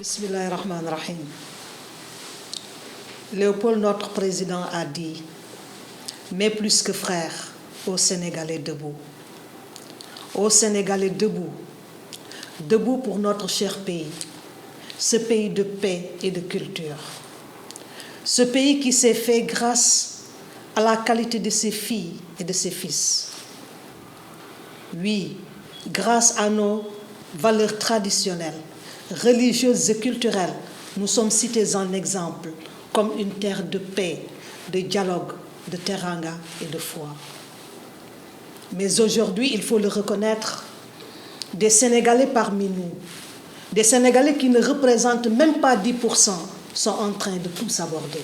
Bismillahirrahmanirrahim. Léopold, notre président, a dit « Mais plus que frères, aux Sénégalais debout. Aux Sénégalais debout. Debout pour notre cher pays, ce pays de paix et de culture. Ce pays qui s'est fait grâce à la qualité de ses filles et de ses fils. Oui, grâce à nos valeurs traditionnelles, religieuses et culturelles, nous sommes cités en exemple comme une terre de paix, de dialogue, de teranga et de foi. Mais aujourd'hui, il faut le reconnaître, des Sénégalais parmi nous, des Sénégalais qui ne représentent même pas 10%, sont en train de tout s'aborder.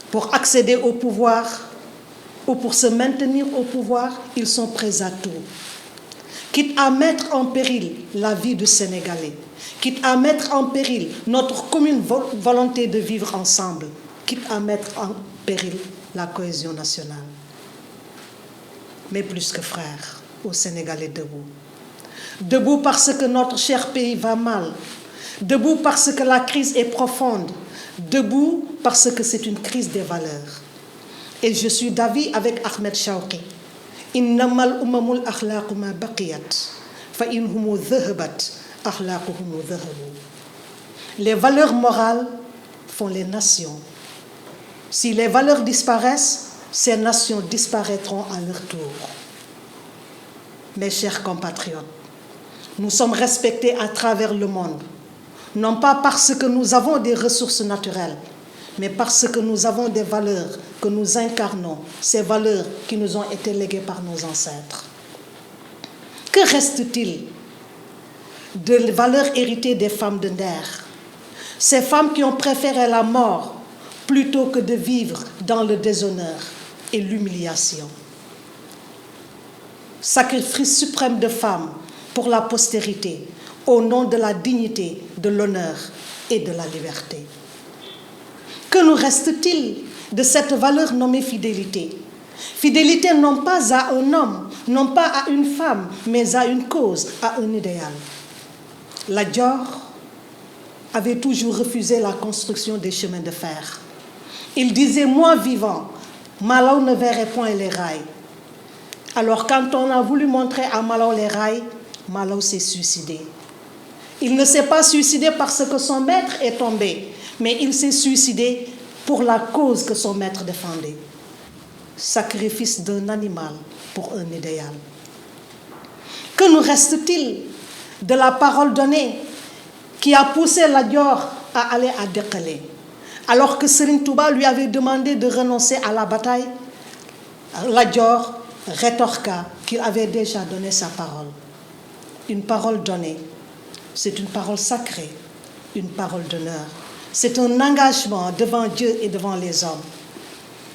Pour accéder au pouvoir ou pour se maintenir au pouvoir, ils sont prêts à tout. Quitte à mettre en péril la vie du Sénégalais, quitte à mettre en péril notre commune volonté de vivre ensemble, quitte à mettre en péril la cohésion nationale. Mais plus que frères, aux Sénégalais debout. Debout parce que notre cher pays va mal. Debout parce que la crise est profonde. Debout parce que c'est une crise des valeurs. Et je suis d'avis avec Ahmed Shawqi. Innamal umamul akhlaqu ma baqiyat fa inhumu dhahabat akhlaquhum dhahabu. Les valeurs morales font les nations. Si les valeurs disparaissent, ces nations disparaîtront à leur tour. Mes chers compatriotes, nous sommes respectés à travers le monde, non pas parce que nous avons des ressources naturelles, mais parce que nous avons des valeurs que nous incarnons, ces valeurs qui nous ont été léguées par nos ancêtres. Que reste-t-il de valeurs héritées des femmes de Nder? Ces femmes qui ont préféré la mort plutôt que de vivre dans le déshonneur et l'humiliation. Sacrifice suprême de femmes pour la postérité, au nom de la dignité, de l'honneur et de la liberté. Que nous reste-t-il de cette valeur nommée fidélité? Fidélité non pas à un homme, non pas à une femme, mais à une cause, à un idéal. Lat Dior avait toujours refusé la construction des chemins de fer. Il disait, moi vivant, Malaw ne verrait point les rails. Alors quand on a voulu montrer à Malaw les rails, Malaw s'est suicidé. Il ne s'est pas suicidé parce que son maître est tombé, mais il s'est suicidé pour la cause que son maître défendait. Sacrifice d'un animal pour un idéal. Que nous reste-t-il de la parole donnée qui a poussé Lat Dior à aller à Dekele? Alors que Serigne Touba lui avait demandé de renoncer à la bataille, Lat Dior rétorqua qu'il avait déjà donné sa parole. Une parole donnée, c'est une parole sacrée, une parole d'honneur. C'est un engagement devant Dieu et devant les hommes.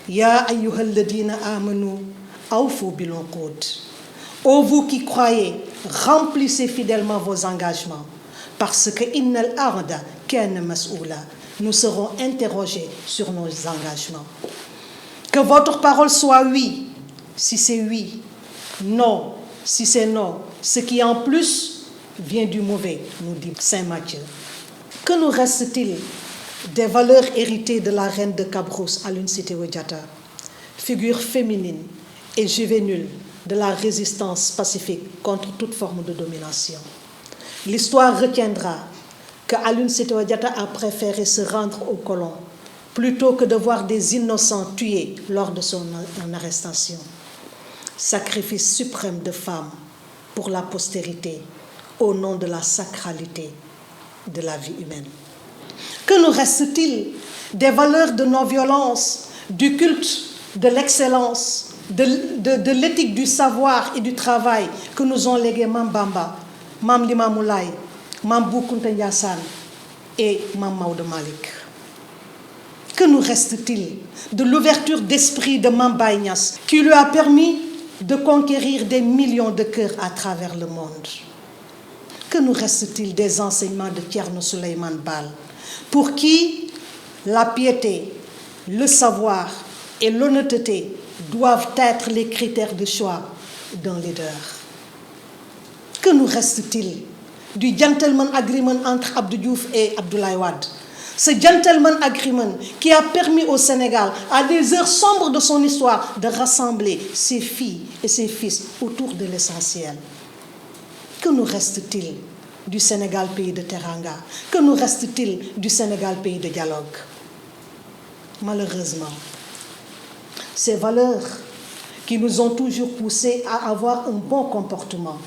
Ya ayyuhal ladina amanu awfu bil uqud. Ô vous qui croyez, remplissez fidèlement vos engagements, parce que innal arda kana mas'oula. Nous serons interrogés sur nos engagements. Que votre parole soit oui, si c'est oui, non, si c'est non. Ce qui en plus vient du mauvais, nous dit Saint Matthieu. Que nous reste-t-il des valeurs héritées de la reine de Cabrousse, Aline Sitoé Diatta, figure féminine et juvénile de la résistance pacifique contre toute forme de domination? L'histoire retiendra que Aline Sitoé Diatta a préféré se rendre aux colons plutôt que de voir des innocents tués lors de son arrestation. Sacrifice suprême de femmes pour la postérité, au nom de la sacralité de la vie humaine. Que nous reste-t-il des valeurs de non-violence, du culte de l'excellence, de l'éthique du savoir et du travail que nous ont légué Mam Bamba, Mam Limamou Laye, Mam Bou Kounta Ndiassane et Mam Maodo Malick? Que nous reste-t-il de l'ouverture d'esprit de Mam Baye Niass qui lui a permis de conquérir des millions de cœurs à travers le monde? Que nous reste-t-il des enseignements de Thierno Souleymane Baal, pour qui la piété, le savoir et l'honnêteté doivent être les critères de choix d'un leader? Que nous reste-t-il du gentleman agreement entre Abdou Diouf et Abdoulaye Wade. Ce gentleman agreement qui a permis au Sénégal, à des heures sombres de son histoire, de rassembler ses filles et ses fils autour de l'essentiel. Que nous reste-t-il du Sénégal, pays de Teranga? Que nous reste-t-il du Sénégal, pays de dialogue? Malheureusement, ces valeurs qui nous ont toujours poussés à avoir un bon comportement,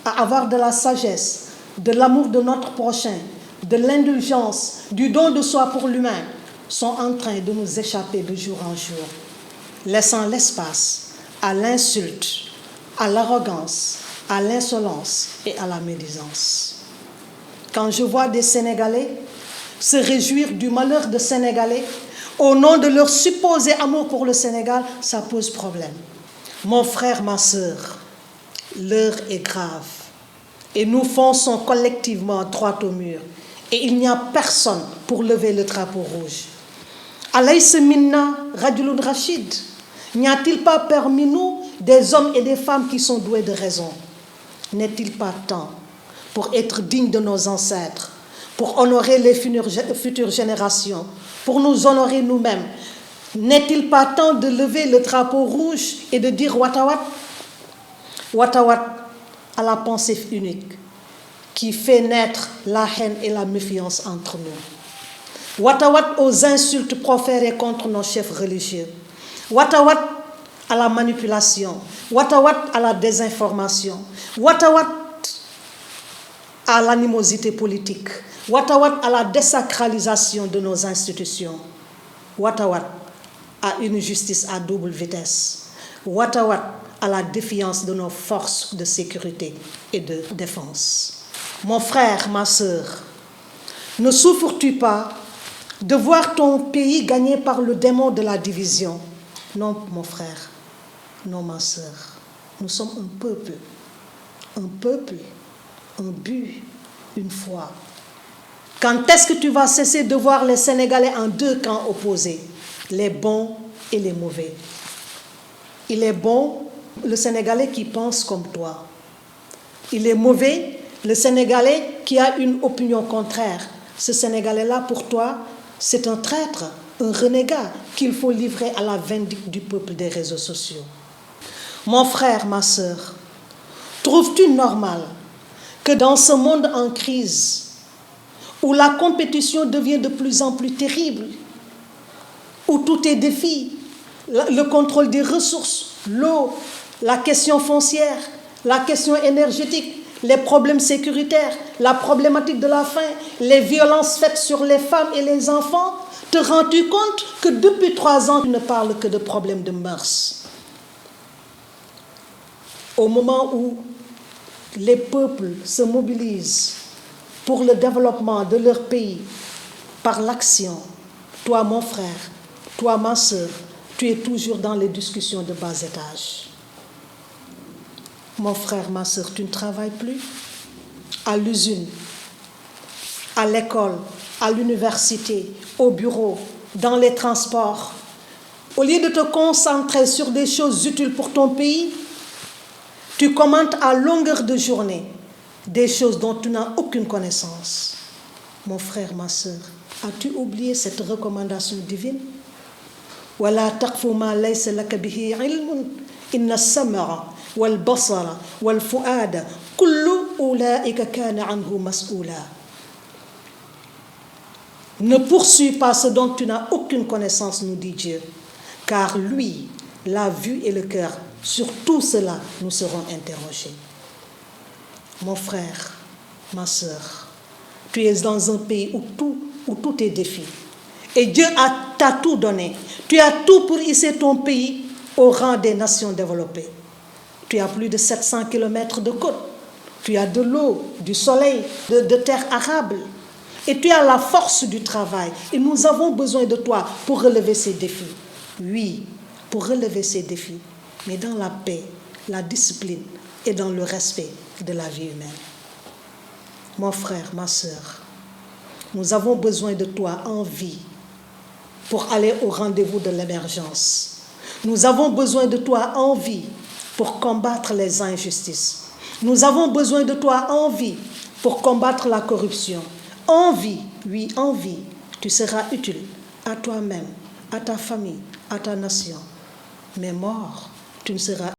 à avoir de la sagesse, de l'amour de notre prochain, de l'indulgence, du don de soi pour l'humain, sont en train de nous échapper de jour en jour, laissant l'espace à l'insulte, à l'arrogance, à l'insolence et à la médisance. Quand je vois des Sénégalais se réjouir du malheur de Sénégalais au nom de leur supposé amour pour le Sénégal, ça pose problème. Mon frère, ma sœur, l'heure est grave et nous fonçons collectivement droit au mur et il n'y a personne pour lever le drapeau rouge. Alaysa minna rajulun rachid. N'y a-t-il pas parmi nous des hommes et des femmes qui sont doués de raison? N'est-il pas temps pour être digne de nos ancêtres, pour honorer les futures générations, pour nous honorer nous-mêmes? N'est-il pas temps de lever le drapeau rouge et de dire Watawat? Watawat à la pensée unique qui fait naître la haine et la méfiance entre nous. Watawat aux insultes proférées contre nos chefs religieux. Watawat à la manipulation. Watawat à la désinformation. Watawat à l'animosité politique. Watawat à la désacralisation de nos institutions. Watawat à une justice à double vitesse. Watawat à la défiance de nos forces de sécurité et de défense. Mon frère, ma sœur, ne souffres-tu pas de voir ton pays gagné par le démon de la division? Non, mon frère, non, ma sœur. Nous sommes un peuple, un but, une foi. Quand est-ce que tu vas cesser de voir les Sénégalais en deux camps opposés, les bons et les mauvais? Il est bon, le Sénégalais qui pense comme toi. Il est mauvais, le Sénégalais qui a une opinion contraire. Ce Sénégalais-là, pour toi, c'est un traître, un renégat qu'il faut livrer à la vindicte du peuple des réseaux sociaux. Mon frère, ma sœur, trouves-tu normal que dans ce monde en crise, où la compétition devient de plus en plus terrible, où tout est défi, le contrôle des ressources, l'eau, la question foncière, la question énergétique, les problèmes sécuritaires, la problématique de la faim, les violences faites sur les femmes et les enfants, te rends-tu compte que depuis 3 ans, tu ne parles que de problèmes de mœurs? Au moment où les peuples se mobilisent pour le développement de leur pays par l'action, toi, mon frère, toi, ma sœur, tu es toujours dans les discussions de bas étage. Mon frère, ma sœur, tu ne travailles plus à l'usine, à l'école, à l'université, au bureau, dans les transports. Au lieu de te concentrer sur des choses utiles pour ton pays, tu commentes à longueur de journée des choses dont tu n'as aucune connaissance. Mon frère, ma sœur, as-tu oublié cette recommandation divine? وَلَا تَقْفُ مَا لَيْسَ لَكَ بِهِ عِلْمٌ إِنَّ السَّمْعَ وَالْبَصَرَ وَالْفُؤَادَ كُلُّ أُولَئِكَ كَانَ عَنْهُ مَسْئُولًا. Ne poursuis pas ce dont tu n'as aucune connaissance, nous dit Dieu, car lui, la vue et le cœur, sur tout cela, nous serons interrogés. Mon frère, ma sœur, tu es dans un pays où tout est défi. Et Dieu t'a tout donné. Tu as tout pour hisser ton pays au rang des nations développées. Tu as plus de 700 kilomètres de côte. Tu as de l'eau, du soleil, de terres arables. Et tu as la force du travail. Et nous avons besoin de toi pour relever ces défis. Oui, pour relever ces défis. Mais dans la paix, la discipline et dans le respect de la vie humaine. Mon frère, ma sœur, nous avons besoin de toi en vie pour aller au rendez-vous de l'émergence. Nous avons besoin de toi en vie pour combattre les injustices. Nous avons besoin de toi en vie pour combattre la corruption. En vie, oui, en vie, tu seras utile à toi-même, à ta famille, à ta nation. Mais mort, tu ne seras